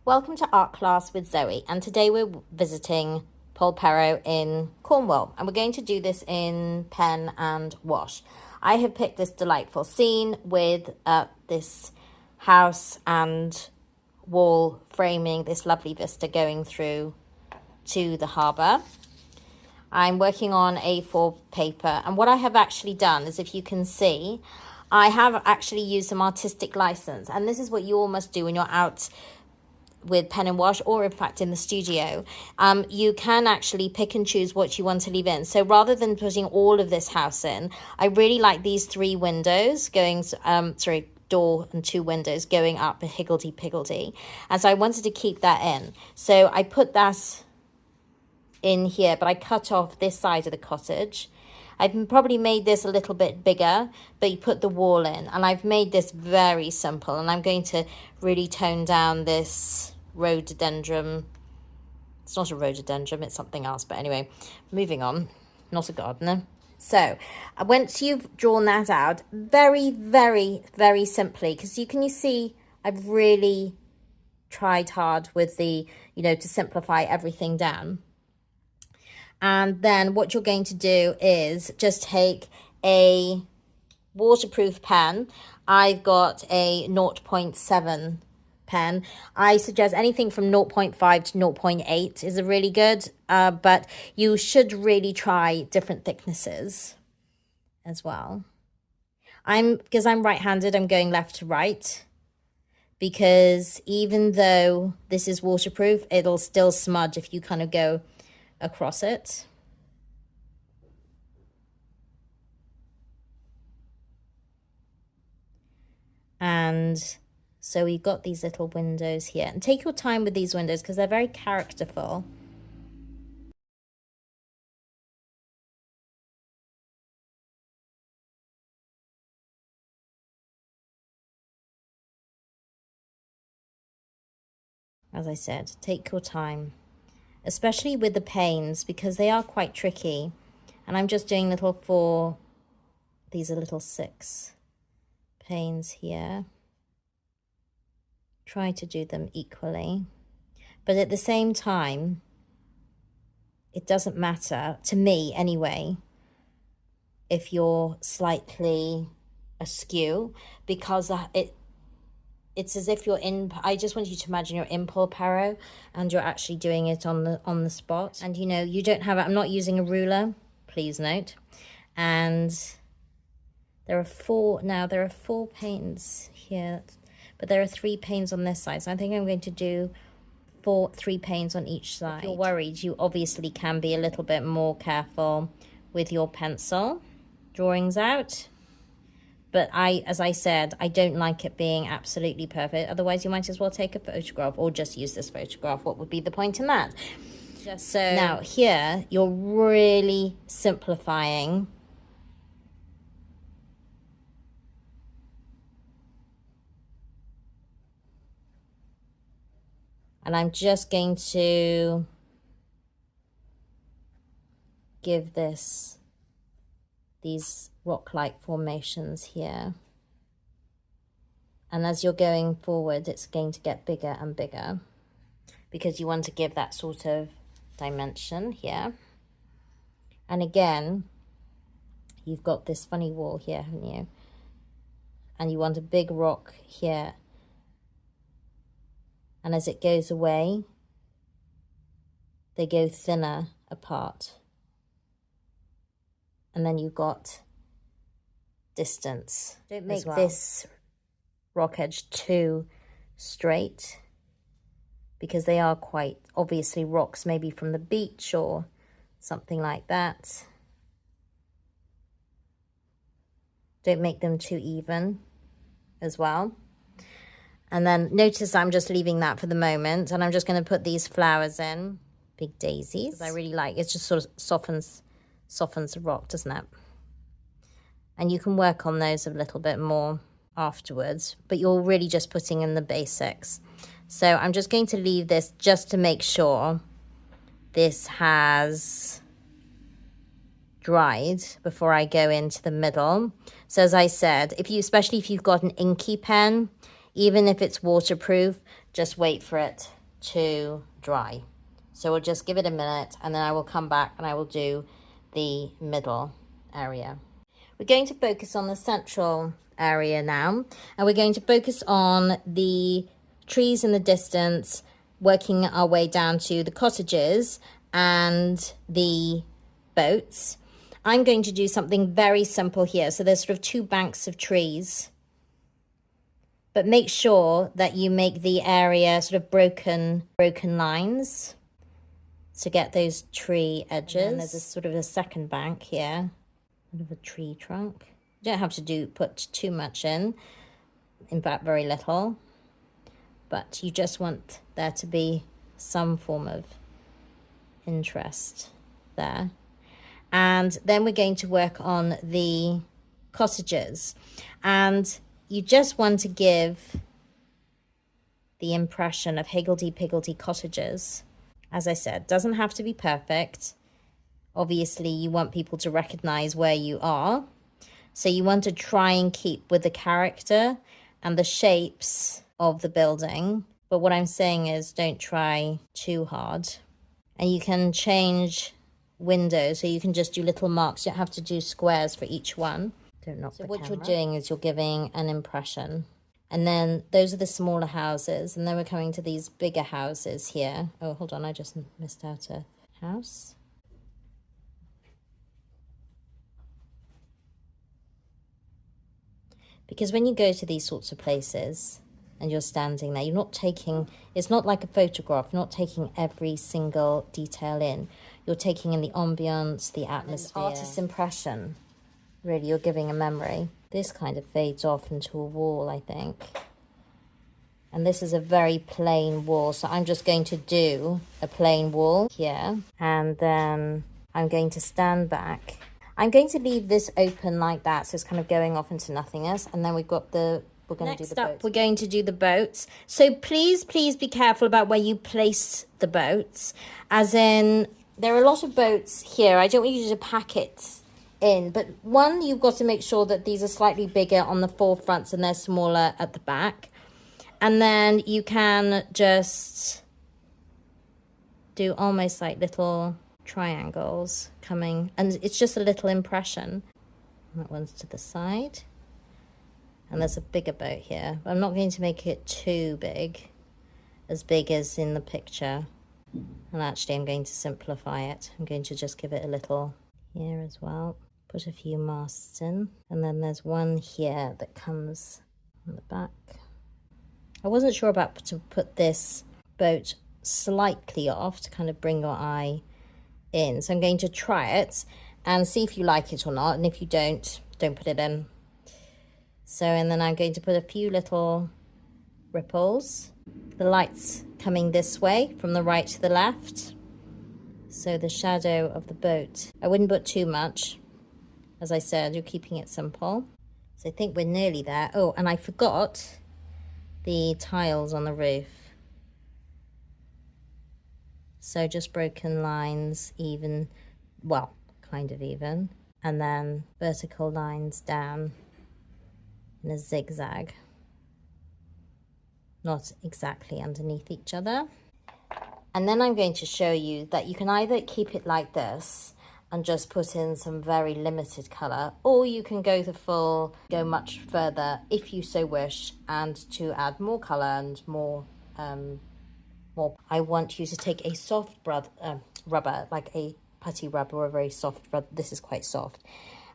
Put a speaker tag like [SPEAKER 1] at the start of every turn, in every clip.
[SPEAKER 1] Welcome to Art Class with Zoe, and today we're visiting Polperro in Cornwall, and we're going to do this in pen and wash. I have picked this delightful scene with this house and wall framing this lovely vista going through to the harbour. I'm working on A4 paper, and what I have actually done is, if you can see, I have actually used some artistic license, and this is what you all must do when you're out with pen and wash, or in fact in the studio. You can actually pick and choose what you want to leave in. So rather than putting all of this house in, I really like these three windows going, door and two windows going up a higgledy-piggledy, and so I wanted to keep that in. So I put that in here, but I cut off this side of the cottage. I've probably made this a little bit bigger, but you put the wall in, and I've made this very simple, and I'm going to really tone down this rhododendron. It's not a rhododendron, it's something else, but anyway, moving on. Not a gardener. So once you've drawn that out, very, very, very simply, because you see I've really tried hard with the, to simplify everything down. And then what you're going to do is just take a waterproof pen. I've got a 0.7 pen. I suggest anything from 0.5 to 0.8 is a really good, but you should really try different thicknesses as well. Because I'm right-handed, I'm going left to right, because even though this is waterproof, it'll still smudge if you kind of go across it. And so we've got these little windows here, and take your time with these windows because they're very characterful. As I said, take your time, especially with the panes, because they are quite tricky. And I'm just doing these are little 6 panes here. Try to do them equally, but at the same time, it doesn't matter, to me anyway, if you're slightly askew, because it's as if you're in, I just want you to imagine you're in Polperro and you're actually doing it on the spot. And you don't have, I'm not using a ruler, please note. And there are 4 panes here, but there are 3 panes on this side. So I think I'm going to do 3 panes on each side. If you're worried, you obviously can be a little bit more careful with your pencil drawings out. But as I said, I don't like it being absolutely perfect. Otherwise, you might as well take a photograph or just use this photograph. What would be the point in that? So now here, you're really simplifying. And I'm just going to give these rock-like formations here. And as you're going forward, it's going to get bigger and bigger, because you want to give that sort of dimension here. And again, you've got this funny wall here, haven't you? And you want a big rock here. And as it goes away, they go thinner apart. And then you've got distance. Don't make this rock edge too straight, because they are quite obviously rocks, maybe from the beach or something like that. Don't make them too even as well. And then notice I'm just leaving that for the moment, and I'm just going to put these flowers in, big daisies. I really like it. Just sort of softens the rock, doesn't it? And you can work on those a little bit more afterwards, but you're really just putting in the basics. So I'm just going to leave this just to make sure this has dried before I go into the middle. So as I said, especially if you've got an inky pen, even if it's waterproof, just wait for it to dry. So we'll just give it a minute, and then I will come back and I will do the middle area. We're going to focus on the central area now, and we're going to focus on the trees in the distance, working our way down to the cottages and the boats. I'm going to do something very simple here. So there's sort of two banks of trees, but make sure that you make the area sort of broken lines to get those tree edges. And there's a sort of a second bank here, sort of a tree trunk. You don't have to put too much in fact very little, but you just want there to be some form of interest there. And then we're going to work on the cottages, and you just want to give the impression of higgledy-piggledy cottages. As I said, doesn't have to be perfect. Obviously, you want people to recognize where you are. So you want to try and keep with the character and the shapes of the building. But what I'm saying is don't try too hard. And you can change windows, so you can just do little marks. You don't have to do squares for each one. Don't knock the camera. So what you're doing is you're giving an impression. And then those are the smaller houses. And then we're coming to these bigger houses here. Oh, hold on, I just missed out a house. Because when you go to these sorts of places and you're standing there, you're not taking, it's not like a photograph, you're not taking every single detail in. You're taking in the ambience, the atmosphere. Artist's impression, really, you're giving a memory. This kind of fades off into a wall, I think. And this is a very plain wall, so I'm just going to do a plain wall here. And then I'm going to stand back. I'm going to leave this open like that, so it's kind of going off into nothingness. And then we've got the, we're going to do the boats. Next up, we're going to do the boats. So please be careful about where you place the boats. As in, there are a lot of boats here. I don't want you to pack it in, but one, you've got to make sure that these are slightly bigger on the forefronts and they're smaller at the back. And then you can just do almost like little triangles coming, and it's just a little impression. That one's to the side, and there's a bigger boat here. I'm not going to make it too big, as big as in the picture, and actually I'm going to simplify it. I'm going to just give it a little here as well, put a few masts in, and then there's one here that comes on the back. I wasn't sure about to put this boat slightly off to kind of bring your eye in. So I'm going to try it and see if you like it or not. And if you don't put it in. So, and then I'm going to put a few little ripples. The light's coming this way from the right to the left. So the shadow of the boat. I wouldn't put too much. As I said, you're keeping it simple. So I think we're nearly there. Oh, and I forgot the tiles on the roof. So just broken lines, even, well, kind of even. And then vertical lines down in a zigzag. Not exactly underneath each other. And then I'm going to show you that you can either keep it like this and just put in some very limited colour, or you can go go much further if you so wish, and to add more colour and more. I want you to take a soft rubber, like a putty rubber or a very soft rubber. This is quite soft.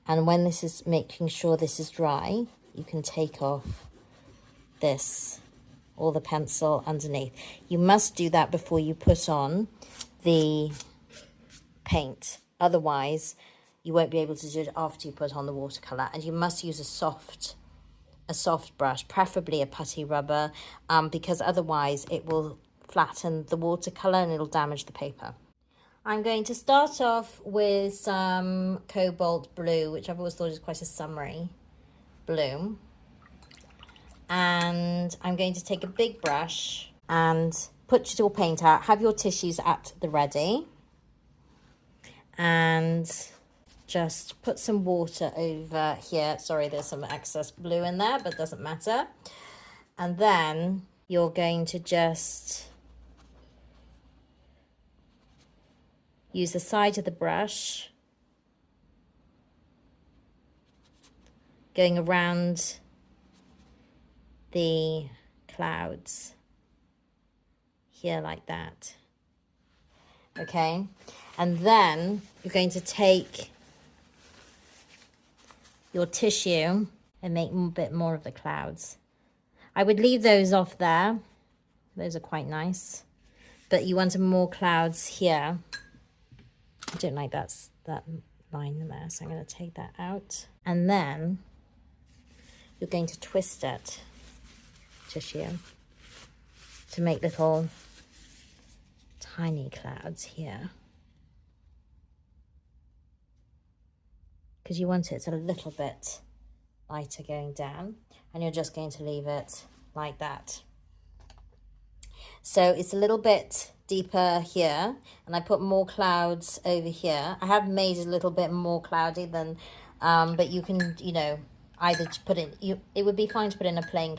[SPEAKER 1] And when this is making sure this is dry, you can take off this or the pencil underneath. You must do that before you put on the paint. Otherwise, you won't be able to do it after you put on the watercolour. And you must use a soft brush, preferably a putty rubber, because otherwise it will flatten the watercolour and it'll damage the paper. I'm going to start off with some cobalt blue, which I've always thought is quite a summery blue. And I'm going to take a big brush and put your paint out. Have your tissues at the ready. And just put some water over here. Sorry, there's some excess blue in there, but doesn't matter. And then you're going to just use the side of the brush, going around the clouds here like that. Okay, and then you're going to take your tissue and make a bit more of the clouds. I would leave those off there. Those are quite nice. But you want more clouds here. I don't like that line there, so I'm going to take that out. And then you're going to twist it, tissue, to make little tiny clouds here. Because you want it a little bit lighter going down, and you're just going to leave it like that. So it's a little bit deeper here, and I put more clouds over here. I have made it a little bit more cloudy than, but you can, you know, either put in, it would be fine to put in a plain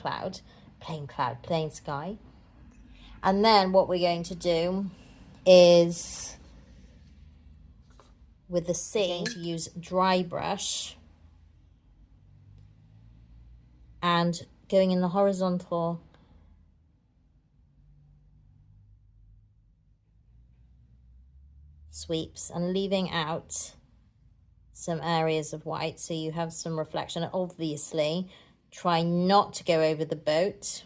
[SPEAKER 1] sky. And then what we're going to do is, with the sea, to use dry brush and going in the horizontal sweeps and leaving out some areas of white so you have some reflection. Obviously, try not to go over the boat.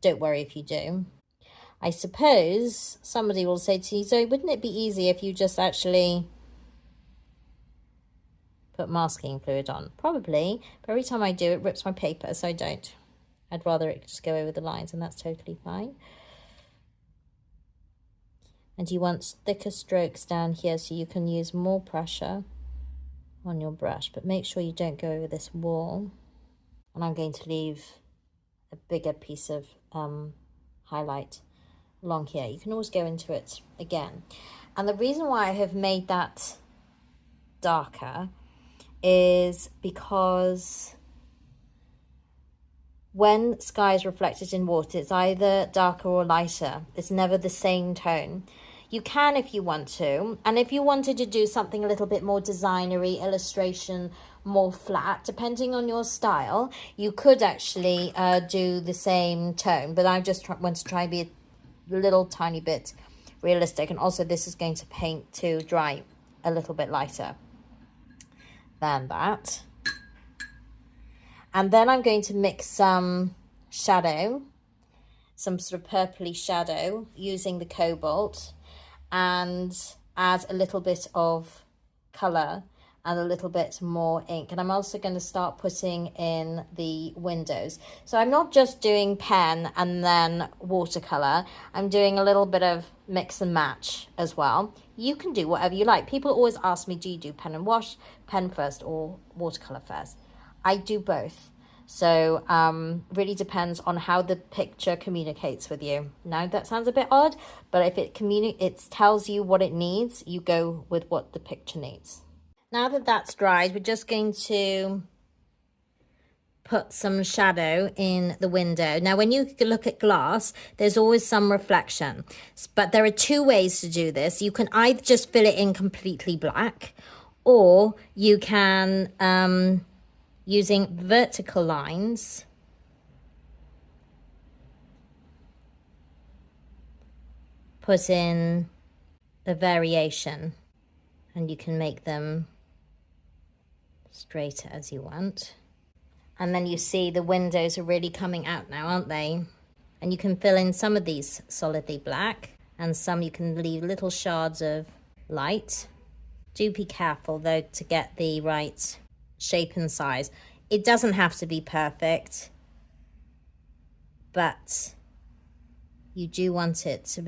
[SPEAKER 1] Don't worry if you do. I suppose somebody will say to you, so wouldn't it be easy if you just actually put masking fluid on? Probably, but every time I do, it rips my paper, so I don't. I'd rather it just go over the lines, and that's totally fine. And you want thicker strokes down here so you can use more pressure on your brush, but make sure you don't go over this wall. And I'm going to leave a bigger piece of highlight along here. You can always go into it again. And the reason why I have made that darker is because when sky is reflected in water, it's either darker or lighter. It's never the same tone. You can if you want to, and if you wanted to do something a little bit more designery, illustration, more flat, depending on your style, you could actually do the same tone, but I just want to try and be a little tiny bit realistic. And also this is going to paint to dry a little bit lighter than that. And then I'm going to mix some shadow, some sort of purpley shadow using the cobalt, and add a little bit of colour and a little bit more ink. And I'm also going to start putting in the windows. So I'm not just doing pen and then watercolour. I'm doing a little bit of mix and match as well. You can do whatever you like. People always ask me, do you do pen and wash, pen first or watercolour first? I do both. So really depends on how the picture communicates with you. Now that sounds a bit odd, but if it tells you what it needs, you go with what the picture needs. Now that that's dried, we're just going to put some shadow in the window. Now, when you look at glass, there's always some reflection, but there are two ways to do this. You can either just fill it in completely black, or you can, using vertical lines, put in a variation, and you can make them straighter as you want. And then you see the windows are really coming out now, aren't they? And you can fill in some of these solidly black, and some you can leave little shards of light. Do be careful though to get the right shape and size. It doesn't have to be perfect, but you do want it to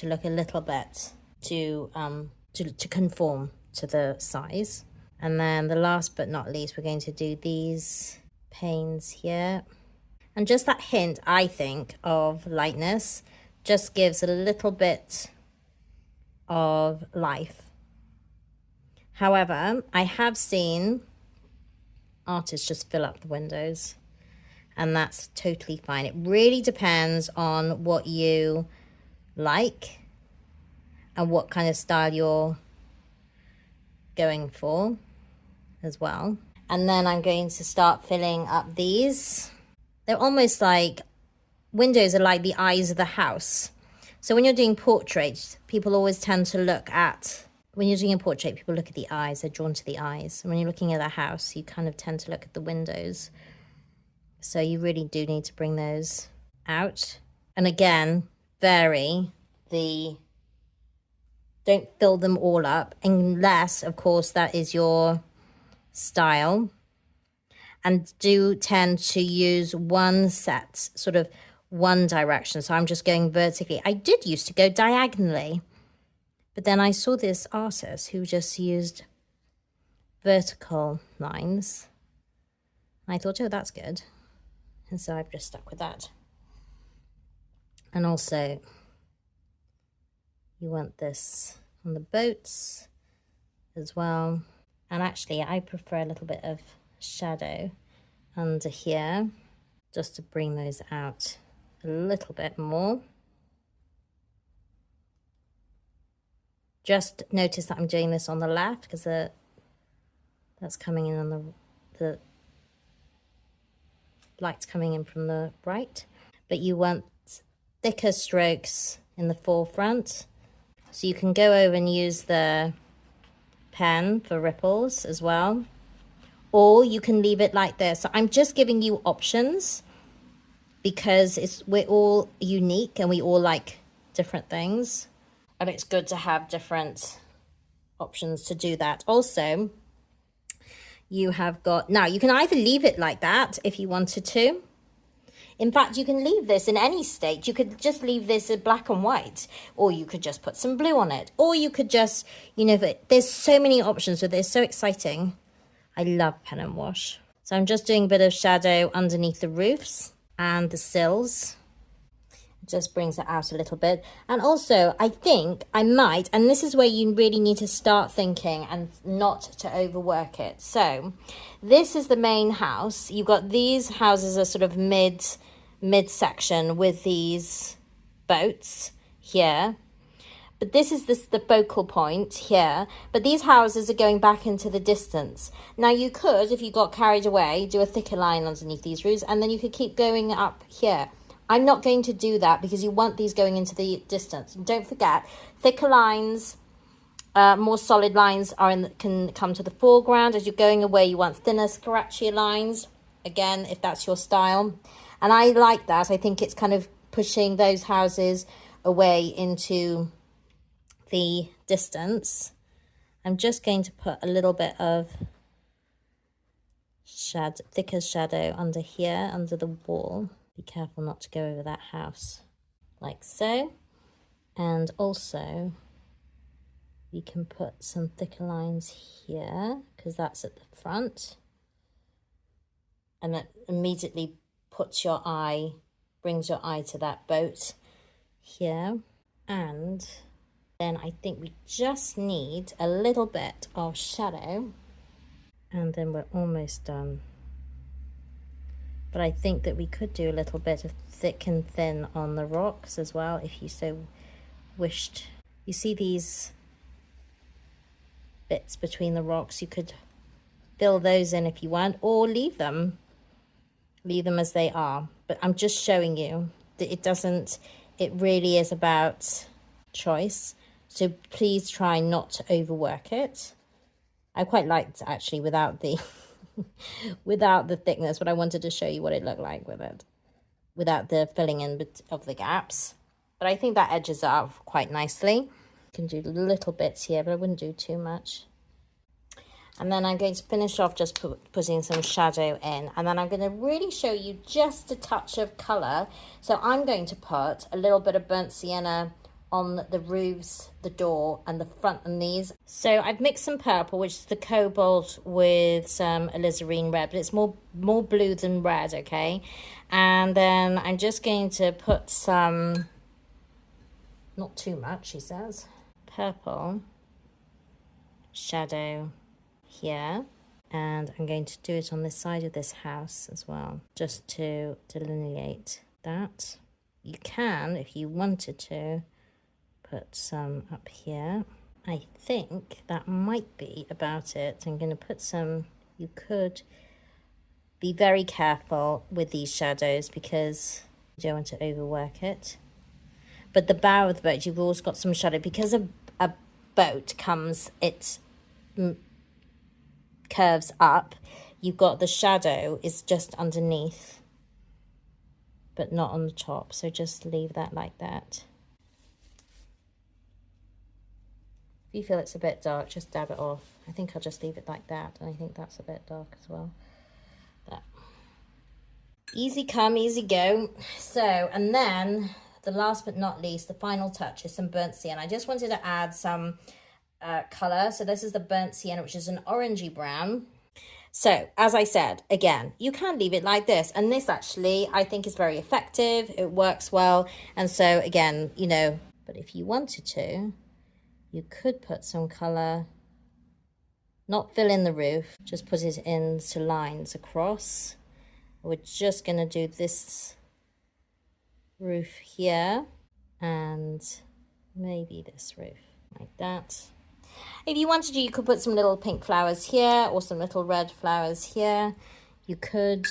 [SPEAKER 1] look a little bit to conform to the size. And then the last but not least, we're going to do these panes here. And just that hint, I think, of lightness just gives a little bit of life. However, I have seen artists just fill up the windows and that's totally fine. It really depends on what you like and what kind of style you're going for as well. And then I'm going to start filling up these. They're almost like, windows are like the eyes of the house. So when you're doing portraits, people always tend to look at, when you're doing a portrait, people look at the eyes, they're drawn to the eyes. And when you're looking at a house, you kind of tend to look at the windows. So you really do need to bring those out. And again, vary the, don't fill them all up, unless, of course, that is your style. And do tend to use one set, sort of one direction. So I'm just going vertically. I did used to go diagonally, but then I saw this artist who just used vertical lines. I thought, oh, that's good. And so I've just stuck with that. And also, you want this on the boats as well. And actually, I prefer a little bit of shadow under here, just to bring those out a little bit more. Just notice that I'm doing this on the left, because that's coming in on the light's coming in from the right. But you want thicker strokes in the forefront, so you can go over and use the pen for ripples as well, or you can leave it like this. So I'm just giving you options, because we're all unique and we all like different things, and it's good to have different options to do that. Also, you have got, now you can either leave it like that if you wanted to. In fact, you can leave this in any state. You could just leave this in black and white, or you could just put some blue on it, or you could just, you know, there's so many options with this. So exciting. I love pen and wash. So I'm just doing a bit of shadow underneath the roofs and the sills. It just brings it out a little bit. And also, I think I might, and this is where you really need to start thinking and not to overwork it. So this is the main house. You've got these houses are sort of mid-section with these boats here. But this is the focal point here. But these houses are going back into the distance. Now you could, if you got carried away, do a thicker line underneath these roofs, and then you could keep going up here. I'm not going to do that, because you want these going into the distance. And don't forget, thicker lines, more solid lines can come to the foreground. As you're going away, you want thinner, scratchier lines. Again, if that's your style. And I like that. I think it's kind of pushing those houses away into the distance. I'm just going to put a little bit of thicker shadow under here, under the wall. Be careful not to go over that house, like so. And also, we can put some thicker lines here, because that's at the front. And that immediately puts your eye, brings your eye to that boat here. And then I think we just need a little bit of shadow, and then we're almost done. But I think that we could do a little bit of thick and thin on the rocks as well, if you so wished. You see these bits between the rocks? You could fill those in if you want, or leave them as they are. But I'm just showing you that it really is about choice. So please try not to overwork it. I quite liked, actually, without the without the thickness, but I wanted to show you what it looked like with it, without the filling in of the gaps. But I think that edges up quite nicely. You can do little bits here, but I wouldn't do too much. And then I'm going to finish off just putting some shadow in. And then I'm going to really show you just a touch of colour. So I'm going to put a little bit of burnt sienna on the roofs, the door, and the front and these. So I've mixed some purple, which is the cobalt, with some alizarin red, but it's more blue than red, okay? And then I'm just going to put some, not too much, she says, purple shadow here. And I'm going to do it on this side of this house as well, just to delineate that. You can, if you wanted to, put some up here. I think that might be about it. I'm going to put some, you could be very careful with these shadows because you don't want to overwork it. But the bow of the boat, you've always got some shadow. Because a boat comes, it curves up. You've got the shadow is just underneath, but not on the top. So just leave that like that. If you feel it's a bit dark, just dab it off. I think I'll just leave it like that. And I think that's a bit dark as well. There. Easy come, easy go. So, and then the last but not least, the final touch is some burnt sienna. I just wanted to add some colour. So this is the burnt sienna, which is an orangey brown. So as I said, again, you can leave it like this. And this actually, I think is very effective. It works well. And so again, you know, but if you wanted to, you could put some colour, not fill in the roof, just put it into lines across. We're just going to do this roof here and maybe this roof like that. If you wanted to, you could put some little pink flowers here or some little red flowers here. You could.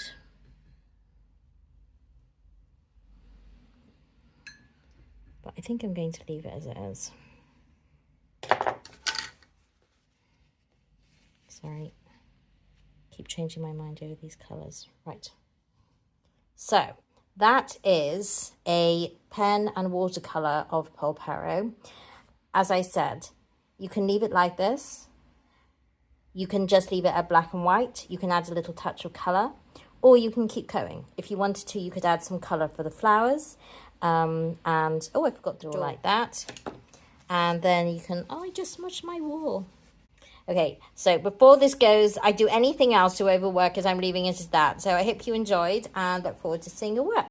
[SPEAKER 1] But I think I'm going to leave it as it is. Sorry. Keep changing my mind over these colours. Right. So that is a pen and watercolour of Polperro. As I said, you can leave it like this. You can just leave it at black and white. You can add a little touch of colour, or you can keep going. If you wanted to, you could add some colour for the flowers. And, oh, I forgot to draw like that. And then you can, oh, I just smudged my wall. Okay, so before this goes, I do anything else to overwork it, I'm leaving it as that. So I hope you enjoyed and look forward to seeing your work.